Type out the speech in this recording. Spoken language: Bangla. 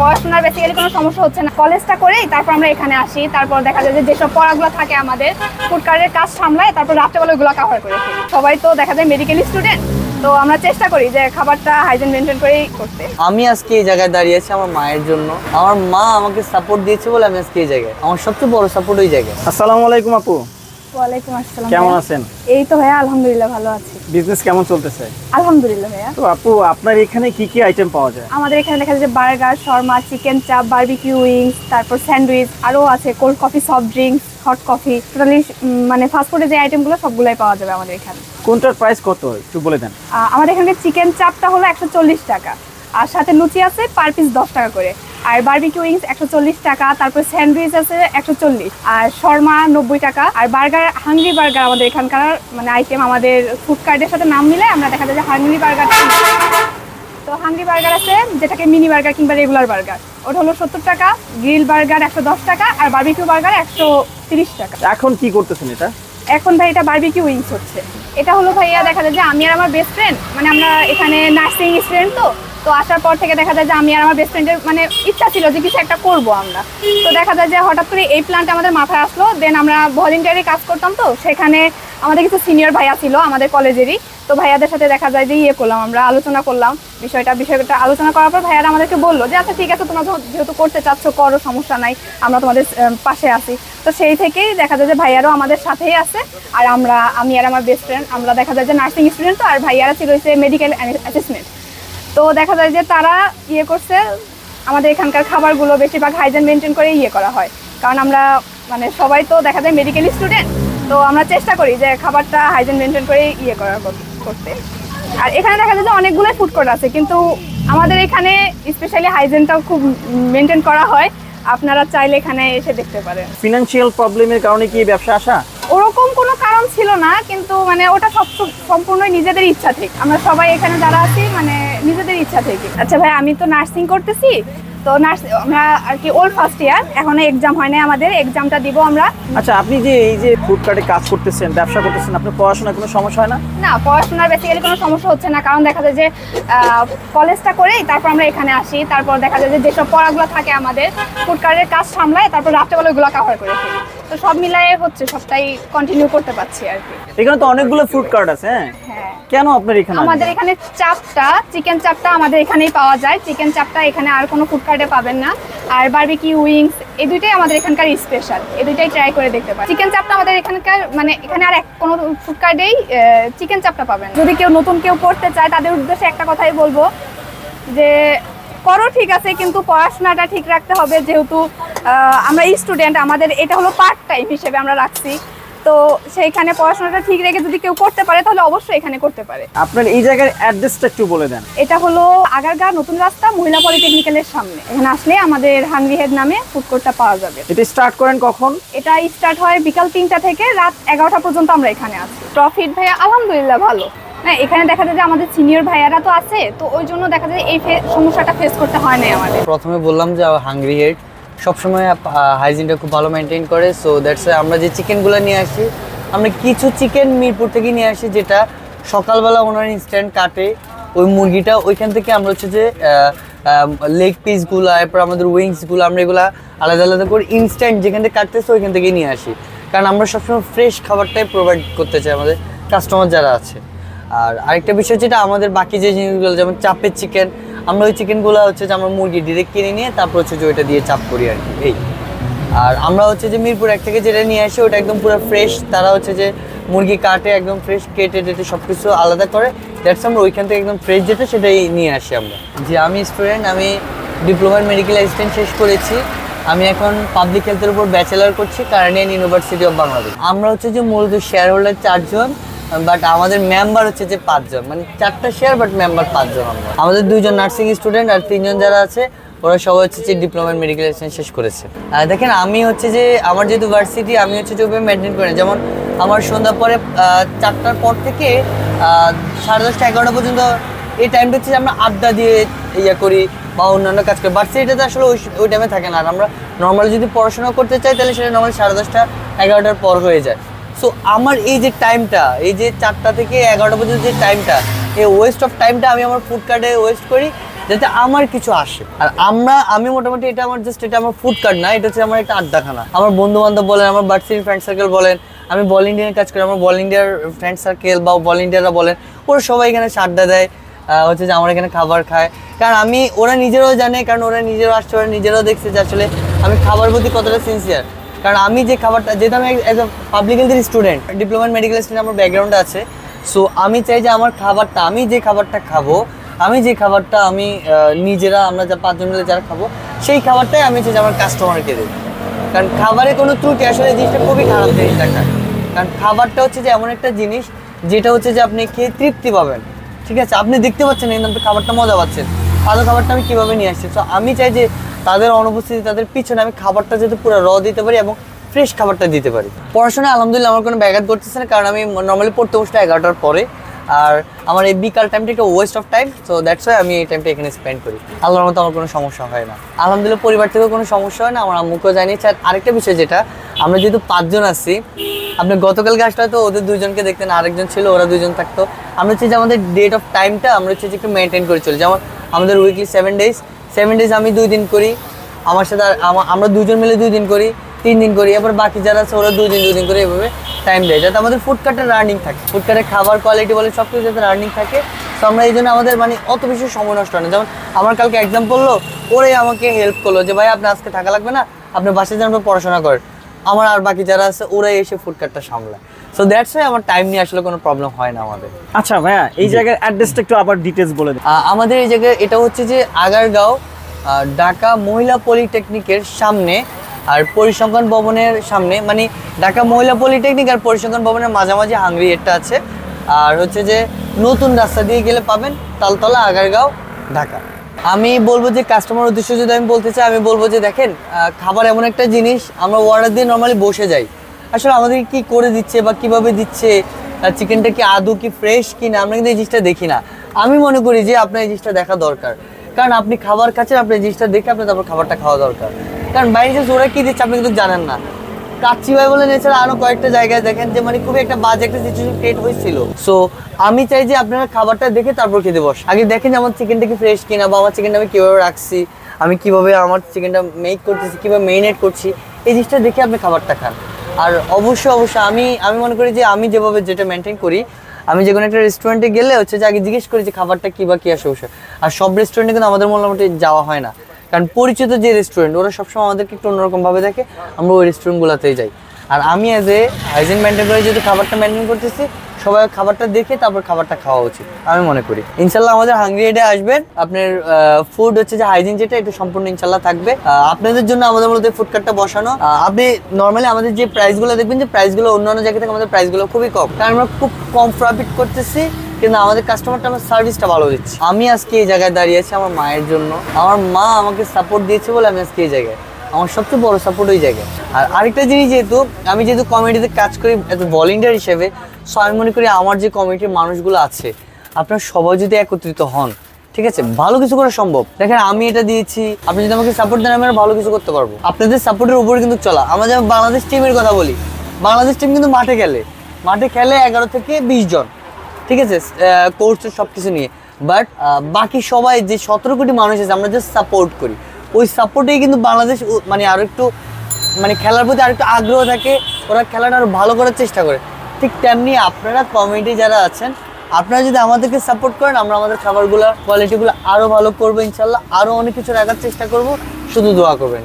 পড়াশোনার বেসিক্যালি কোনো সমস্যা হচ্ছে না, কলেজটা করেই তারপর আমরা এখানে আসি। তারপর দেখা যায় যে যেসব পড়াগুলো থাকে আমাদের ফুড কার্ডের কাজ সামলায়, তারপর রাত্রেবেলা ওইগুলো কভার করে ফেলি। সবাই তো দেখা যায় মেডিকেল স্টুডেন্ট, তো আমরা চেষ্টা করি যে খাবারটা হাইজিন মেনটেন করেই করতে। আমি আজকে এই জায়গায় দাঁড়িয়ে আছি আমার মায়ের জন্য। আমার মা আমাকে সাপোর্ট দিয়েছে বলে আমি আজকে এই জায়গায়। আমার সবচেয়ে বড় সাপোর্ট ওই জায়গায়। আসসালামু আলাইকুম আপু। ওয়ালাইকুম আসসালাম। কেমন আছেন? এই তো ভাইয়া আলহামদুলিল্লাহ ভালো আছি। বিজনেস কেমন চলতেছে? আলহামদুলিল্লাহ ভাইয়া। তো আপু আপনার এখানে কি কি আইটেম পাওয়া যায়? আমাদের এখানে দেখা যায় যে বার্গার, শর্মা, চিকেন চাপ, বারবিকিউ উইংস, তারপর স্যান্ডউইচ, আরও আছে cold coffee, soft drinks, hot coffee, totally মানে ফাস্টফুডের যে আইটেমগুলো সবগুলোই পাওয়া যাবে আমাদের এখানে। কোনটার প্রাইস কত একটু বলে দেন। আমাদের এখানে চিকেন চাপটা হলো 140 টাকা, আর সাথে লুচি আছে পার পিস 10 টাকা করে, আর বারবিকিউ উইংস 140 টাকা, তারপর স্যান্ডউইচ আছে 140, আর শর্মা 90 টাকা, আর বার্গার, হাংরি বার্গার আমাদের এখানকার মানে আইটেম। আমাদের ফুড কার্ডের সাথে নাম মিলে আমরা দেখা যায় যে হাংরি বার্গার, তো হাংরি বার্গার আছে যেটাকে মিনি বার্গার কিংবা রেগুলার বার্গার, ওটা হলো 70 টাকা, গ্রিল বার্গার 110 টাকা, আর বারবিকিউ বার্গার 130 টাকা। এখন কি করতেছেন এটা? এখন ভাই এটা বারবিকিউ উইংস হচ্ছে। এটা হলো ভাইয়া দেখা যায় যে আমি আর আমার বেস্ট ফ্রেন্ড, মানে আমরা এখানে নার্সিং স্টুডেন্ট, তো আসার পর থেকে দেখা যায় যে আমি আর আমার বেস্ট ফ্রেন্ডের মানে ইচ্ছা ছিল যে কিছু একটা করবো আমরা। তো দেখা যায় যে হঠাৎ করে এই প্ল্যানটা আমাদের মাথায় আসলো। দেন আমরা ভলেন্টিয়ারি কাজ করতাম, তো সেখানে আমাদের কিছু সিনিয়র ভাইয়া ছিল আমাদের কলেজেরই, তো ভাইয়াদের সাথে দেখা যায় যে করলাম, আমরা আলোচনা করলাম বিষয়টা আলোচনা করার পর ভাইয়ারা আমাদেরকে বললো যে আচ্ছা ঠিক আছে, তোমরা যেহেতু করতে চাচ্ছ করো, সমস্যা নাই, আমরা তোমাদের পাশে আছি। তো সেই থেকেই দেখা যায় যে ভাইয়ারাও আমাদের সাথেই আছে। আর আমি আর আমার বেস্ট ফ্রেন্ড আমরা দেখা যায় যে নার্সিং স্টুডেন্ট, তো আর ভাইয়ারা ছিল হচ্ছে মেডিকেল অ্যাসিস্ট্যান্ট। তো দেখা যায় যে তারা করছে আমাদের এখানকার খাবারগুলো বেশিরভাগ হাইজিন মেনটেন করে করা হয়, কারণ আমরা মানে সবাই তো দেখা যায় মেডিকেল স্টুডেন্ট, তো আমরা চেষ্টা করি যে খাবারটা হাইজিন মেনটেন করে করতে। আর এখানে দেখা যায় যে অনেকগুলো ফুড কোর্ট আছে, কিন্তু আমাদের এখানে স্পেশালি হাইজিনটাও খুব মেনটেন করা হয়। আপনারা চাইলে এখানে এসে দেখতে পারেন। ফিনান্সিয়াল প্রবলেমের কারণে কি ব্যবসা আসা? ওরকম কোনো কারণ ছিল না, কিন্তু মানে ওটা সম্পূর্ণই নিজেদের ইচ্ছা থেকে, আমরা সবাই এখানে যারা আছি মানে নিজেদের ইচ্ছা থেকে। আচ্ছা ভাই, আমি তো নার্সিং করতেছি, তো আমরা আর কি ওল্ড ফার্স্ট ইয়ার, এখনো এক্সাম হয় না, আমাদের এক্সামটা দিব আমরা। আচ্ছা, আপনি যে এই যে ফুড কার্টে কাজ করতেছেন, ব্যবসা করতেছেন, আপনার পড়াশোনায় কোনো সমস্যা হয় না? না, পড়াশোনার বেসিক্যালি কোনো সমস্যা হচ্ছে না, কারণ দেখা যায় যে কলেজটা করেই তারপর আমরা এখানে আসি। তারপর দেখা যায় যে যেসব পড়াগুলো থাকে আমাদের ফুড কার্ডের কাজ সামলায়, তারপর রাত্রেবেলা ওইগুলো কভার করে ফেলি। তো সব মিলাই হচ্ছে, সবটাই কন্টিনিউ করতে পারছি আর কি। এখানে তো অনেকগুলো ফুড কার্ট আছে। হ্যাঁ, কেন আপনার এখানে? আমাদের এখানে চাপটা, চিকেন চাপটা আমাদের এখানেই পাওয়া যায়। চিকেন চাপটা এখানে আর কোনো ফুড কার্টে পাবেন না। আর বারবিকিউ উইংস, এই দুইটাই আমাদের এখানকার স্পেশাল, এই দুইটাই ট্রাই করে দেখতে পারেন। চিকেন চাপটা আমাদের এখানকার মানে এখানে আর কোনো ফুড কার্টেই চিকেন চাপটা পাবেন। যদি কেউ নতুন কেউ করতে চায়, তাদের উদ্দেশ্যে একটা কথাই বলবো যে করো ঠিক আছে, কিন্তু পড়াশোনাটা ঠিক রাখতে হবে। যেহেতু আমরা স্টুডেন্ট, আমাদের এটা হলো পার্ট টাইম হিসেবে আমরা রাখছি, তো সেইখানে পড়াশোনাটা ঠিক রেখে যদি কেউ করতে পারে তাহলে অবশ্যই এখানে করতে পারে। আপনার এই জায়গার অ্যাড্রেসটা একটু বলে দেন। এটা হলো আগারগাঁও নতুন রাস্তা, মহিলা পলিটেকনিক্যালের সামনে। এখানে আসলে আমাদের হাংরি হেড নামে ফুড কোর্টটা পাওয়া যাবে। এটা স্টার্ট করেন কখন? এটা স্টার্ট হয় বিকাল 3টা থেকে রাত 11টা পর্যন্ত আমরা এখানে আছি। প্রফিট ভাইয়া আলহামদুলিল্লাহ ভালো। হ্যাঁ, এখানে দেখা যায় যে আমাদের সিনিয়র ভাইয়ারা তো আছে, তো ওই জন্য দেখা যায় এই সমস্যাটা ফেস করতে হয় না আমাদের। প্রথমে বললাম যে হাংরি হেড সবসময় হাইজিনটা খুব ভালো মেনটেন করে। সো দ্যাটস আমরা যে চিকেনগুলো নিয়ে আসি, আমরা কিছু চিকেন মিরপুর থেকে নিয়ে আসি, যেটা সকালবেলা ওনার ইনস্ট্যান্ট কাটে ওই মুরগিটা, ওইখান থেকে আমরা হচ্ছে যে লেগ পিসগুলো, এরপর আমাদের উইংসগুলো আমরা এগুলো আলাদা আলাদা করে ইনস্ট্যান্ট যেখান থেকে কাটতেছে ওইখান থেকে নিয়ে আসি, কারণ আমরা সবসময় ফ্রেশ খাবারটাই প্রোভাইড করতে চাই আমাদের কাস্টমার যারা আছে। আর আরেকটা বিষয় যেটা আমাদের বাকি যে জিনিসগুলো, যেমন চাপের চিকেন, আমরা ওই চিকেনগুলো হচ্ছে যে আমরা মুরগি ডিরেক্ট কিনে নিয়ে তারপর হচ্ছে যে ওইটা দিয়ে চাপ করি আর কি। এই আর আমরা হচ্ছে যে মিরপুর 1 থেকে যেটা নিয়ে আসি ওটা একদম পুরো ফ্রেশ, তারা হচ্ছে যে মুরগি কাটে একদম ফ্রেশ, কেটে টেটে সব কিছু আলাদা করে, দ্যাটস আমরা ওইখান থেকে একদম ফ্রেশ যেটা সেটাই নিয়ে আসি আমরা। যে আমি স্টুডেন্ট, আমি ডিপ্লোমার মেডিকেল অ্যাসিস্ট্যান্ট শেষ করেছি। আমি এখন পাবলিক হেলথের উপর ব্যাচেলার করছি কানাডিয়ান ইউনিভার্সিটি অফ বাংলাদেশ। আমরা হচ্ছে যে মূলত শেয়ার হোল্ডার 4 জন, বাট আমাদের মেম্বার হচ্ছে যে 5 জন, মানে 4টা শেয়ার বাট মেম্বার 5 জন। আমাদের 2 জন নার্সিং স্টুডেন্ট আর 3 জন যারা আছে ওরা সবাই হচ্ছে যে ডিপ্লোমা মেডিকেল অ্যাসিস্ট্যান্ট শেষ করেছে। দেখেন, আমি হচ্ছে যে আমার যেহেতু ভার্সিটি, আমি হচ্ছে যে ওইভাবে মেনটেন করি, যেমন আমার সন্ধ্যা পরে 4টার পর থেকে 10:30 11টা পর্যন্ত এই টাইমটা হচ্ছে যে আমরা আড্ডা দিয়ে করি বা অন্যান্য কাজ করি। ভার্সিটিতে আসলে ওই টাইমে থাকে না। আর আমরা নর্মালি যদি পড়াশোনা করতে চাই তাহলে সেটা নর্মালি 10:30 11টার পর হয়ে যায়। সো আমার এই যে টাইমটা, এই যে 4টা থেকে 11টা পর্যন্ত যে টাইমটা, এই ওয়েস্ট অফ টাইমটা আমি আমার ফুড কার্টে ওয়েস্ট করি, যাতে আমার কিছু আসে। আর আমি মোটামুটি এটা আমার জাস্ট এটা আমার ফুড কার্ট না, এটা হচ্ছে আমার একটা আড্ডাখানা। আমার বন্ধু বান্ধব বলেন, আমার ভার্সিটির ফ্রেন্ড সার্কেল বলেন, আমি বল ইন্ডিয়ার কাজ করি, আমার বল ইন্ডিয়ার ফ্রেন্ড সার্কেল বা বল ইন্ডিয়ারা বলেন, ওরা সবাই এখানে আড্ডা দেয়, হচ্ছে যে আমার এখানে খাবার খায়। কারণ ওরা নিজেরাও জানে, কারণ ওরা নিজেরাও আসছে, ওরা নিজেরাও দেখছে যে আসলে আমি খাবার প্রতি কতটা সিনসিয়ার। কারণ আমি যে খাবারটা, যেহেতু আমি অ্যাজ আ পাবলিক হেলথের স্টুডেন্ট, ডিপ্লোমা মেডিকেল স্টুডেন্ট, আমার ব্যাকগ্রাউন্ডে আছে, সো আমি চাই যে আমার খাবারটা, আমি যে খাবারটা খাবো, আমি যে খাবারটা আমি নিজেরা আমরা যা 5 জন মিলে যারা খাবো, সেই খাবারটাই আমি চাই যে আমার কাস্টমারকে দেবো। কারণ খাবারে কোনো ত্রুটি, আসলে জিনিসটা খুবই খারাপ জিনিস দেখা। কারণ খাবারটা হচ্ছে যে এমন একটা জিনিস যেটা হচ্ছে যে আপনি খেয়ে তৃপ্তি পাবেন, ঠিক আছে? আপনি দেখতে পাচ্ছেন কিন্তু আপনি খাবারটা মজা পাচ্ছেন, ভালো খাবারটা আমি কীভাবে নিয়ে আসছি। তো আমি চাই যে তাদের অনুপস্থিতি, তাদের পিছনে আমি খাবারটা যাতে পুরো দিতে পারি এবং ফ্রেশ খাবারটা দিতে পারি। পড়াশোনায় আলহামদুলিল্লাহ আমার কোনো ব্যাঘাত ঘটতেছে না, কারণ আমি নর্মালি পড়তে বসতে 11টার পরে, আর আমার এই বিকাল টাইমটা একটা West of time, so that's why আমি এই টাইমটা এখানে স্পেন্ড করি। আল্লাহর মতো আমার কোনো সমস্যা হয় না, আলহামদুলিল্লাহ। পরিবার থেকেও কোনো সমস্যা হয় না, আমার আম্মুকেও জানিয়েছে। আর আরেকটা বিষয় যেটা, আমরা যেহেতু 5 জন আছি, আপনি গতকালকে আসলে হয়তো ওদের 2 জনকে দেখতেন, আরেকজন ছিল, ওরা 2 জন থাকতো। আমরা হচ্ছে যে আমাদের ডেট অফ টাইমটা আমরা হচ্ছে যে একটু মেনটেন করে চলি। যেমন আমাদের উইকলি 7 ডেজ আমি 2 দিন করি, আমার সাথে আমরা 2 জন মিলে 2 দিন করি, 3 দিন করি, এবার বাকি যারা আছে ওরা 2 দিন করে এভাবে টাইম দেয়, যাতে আমাদের ফুড কার্টের রানিং থাকে, ফুড কার্টের খাবার কোয়ালিটি বলে সব কিছু যাতে রানিং থাকে। তো আমরা এই জন্য আমাদের মানে অত বেশি সময় নষ্ট হয় না। যেমন আমার কালকে এক্সাম পড়লো, ওরাই আমাকে হেল্প করলো যে ভাই আপনি আজকে থাকা লাগবে না, আপনি বাসায় যান, পড়াশোনা করেন। আমার আর বাকি যারা আছে ওরাই এসে ফুড কার্টটা সামলায়। সো দ্যাটস ওয়াই আমার টাইম নিয়ে আসলে কোনো প্রবলেম হয় না আমাদের। আচ্ছা ভাইয়া, এই জায়গার অ্যাড্রেসটা একটু আবার ডিটেলস বলে দিন। আমাদের এই জায়গায় এটা হচ্ছে যে আগারগাঁও ঢাকা মহিলা পলিটেকনিকের সামনে আর পরিসংখ্যান ভবনের সামনে, মানে ঢাকা মহিলা পলিটেকনিক আর পরিসংখ্যান ভবনের মাঝামাঝি হাংরি এটা আছে। আর হচ্ছে যে নতুন রাস্তা দিয়ে গেলে পাবেন তালতলা, আগারগাঁও, ঢাকা। আমি বলবো যে কাস্টমার উদ্দেশ্য যদি আমি বলতে চাই, আমি বলবো যে দেখেন, খাবার এমন একটা জিনিস, আমরা অর্ডার দিয়ে নর্মালি বসে যাই, আসলে আমাদের কি করে দিচ্ছে বা কিভাবে দিচ্ছে, চিকেনটা কি আদৌ কি ফ্রেশ কি না, আমরা কিন্তু এই জিনিসটা দেখি না। আমি মনে করি যে আপনার এই জিনিসটা দেখা দরকার, কারণ আপনি খাবার খাচ্ছেন, আপনি এই জিনিসটা দেখে আপনার তারপর খাবারটা খাওয়া দরকার। কারণ বাইরে যে ওরা কি দিচ্ছে আপনি কিন্তু জানেন না। কাচ্চি ভাই বলেন, এছাড়া আরো কয়েকটা জায়গায় দেখেন যে মানে খুবই একটা বাজে একটা সিচুয়েশন ক্রিয়েট হয়েছিল। সো আমি চাই যে আপনারা খাবারটা দেখে তারপর খেতে বস, আগে দেখেন যে আমার চিকেনটা কি ফ্রেশ কিনা, বা আমার চিকেনটা আমি কীভাবে রাখছি, আমি কিভাবে আমার চিকেনটা মেক করতেছি, কীভাবে মেরিনেট করছি, এই জিনিসটা দেখে আপনি খাবারটা খান। আর অবশ্যই আমি মনে করি যে আমি যেভাবে যেটা মেনটেন করি, আমি যে কোনো একটা রেস্টুরেন্টে গেলে হচ্ছে যে আগে জিজ্ঞেস করি যে খাবারটা কী বা কী আসে অবশ্যই। আর সব রেস্টুরেন্টে কিন্তু আমাদের মোটামুটি যাওয়া হয় না, কারণ পরিচিত যে রেস্টুরেন্ট ওরা সবসময় আমাদেরকে একটু অন্যরকমভাবে দেখে, আমরা ওই রেস্টুরেন্টগুলোতেই যাই। আর আমি অ্যাজ এ হাইজিন মেনটেন করে যেহেতু খাবারটা মেনটেন করতেছি, সবাই খাবারটা দেখে তারপর খাবারটা খাওয়া উচিত আমি মনে করি। ইনশাল্লাহ আমাদের হাংরি হেডে আসবেন, আপনার ফুড হচ্ছে যে হাইজিন যেটা এটা সম্পূর্ণ ইনশাল্লাহ থাকবে। আপনাদের জন্য আমাদের মূলত ফুড কার্টটা বসানো। আপনি নর্মালি আমাদের যে প্রাইসগুলো দেখবেন, যে প্রাইসগুলো অন্যান্য জায়গা থেকে আমাদের প্রাইসগুলো খুবই কম, কারণ আমরা খুব কম প্রফিট করতেছি, কিন্তু আমাদের কাস্টমারটা, আমার সার্ভিসটা ভালো দিচ্ছি। আমি আজকে এই জায়গায় দাঁড়িয়ে আছি আমার মায়ের জন্য, আমার মা আমাকে সাপোর্ট দিয়েছে বলে আমি আজকে এই জায়গায়, আমার সবচেয়ে বড় সাপোর্ট ওই জায়গায়। আর আরেকটা জিনিস, আমি যেহেতু কমিটিতে কাজ করি এজ এ ভলেন্টিয়ার হিসেবে, সো আমি মনে করি আমার যে কমিটির মানুষগুলো আছে, আপনারা সবাই যদি একত্রিত হন, ঠিক আছে, ভালো কিছু করা সম্ভব। দেখেন আমি এটা দিয়েছি, আপনি যদি আমাকে সাপোর্ট দেন, আমি আরো ভালো কিছু করতে পারবো। আপনাদের সাপোর্টের উপরে কিন্তু চলা। আমরা যেমন বাংলাদেশ টিমের কথা বলি, বাংলাদেশ টিম কিন্তু মাঠে খেলে 11 থেকে 20 জন, ঠিক আছে, কোর্স সব কিছু নিয়ে। বাট বাকি সবাই যে 17 কোটি মানুষ আছে, আমরা জাস্ট সাপোর্ট করি, ওই সাপোর্টেই কিন্তু বাংলাদেশ মানে আরো একটু মানে খেলার প্রতি আরেকটু আগ্রহ থাকে, ওরা খেলাটা আরো ভালো করার চেষ্টা করে। ঠিক তেমনি আপনারা কমিটি যারা আছেন, আপনারা যদি আমাদেরকে সাপোর্ট করেন, আমরা আমাদের খাবারগুলো কোয়ালিটিগুলো আরো ভালো করবো ইনশাল্লাহ, আরো অনেক কিছু রাখার চেষ্টা করব, শুধু দোয়া করবেন।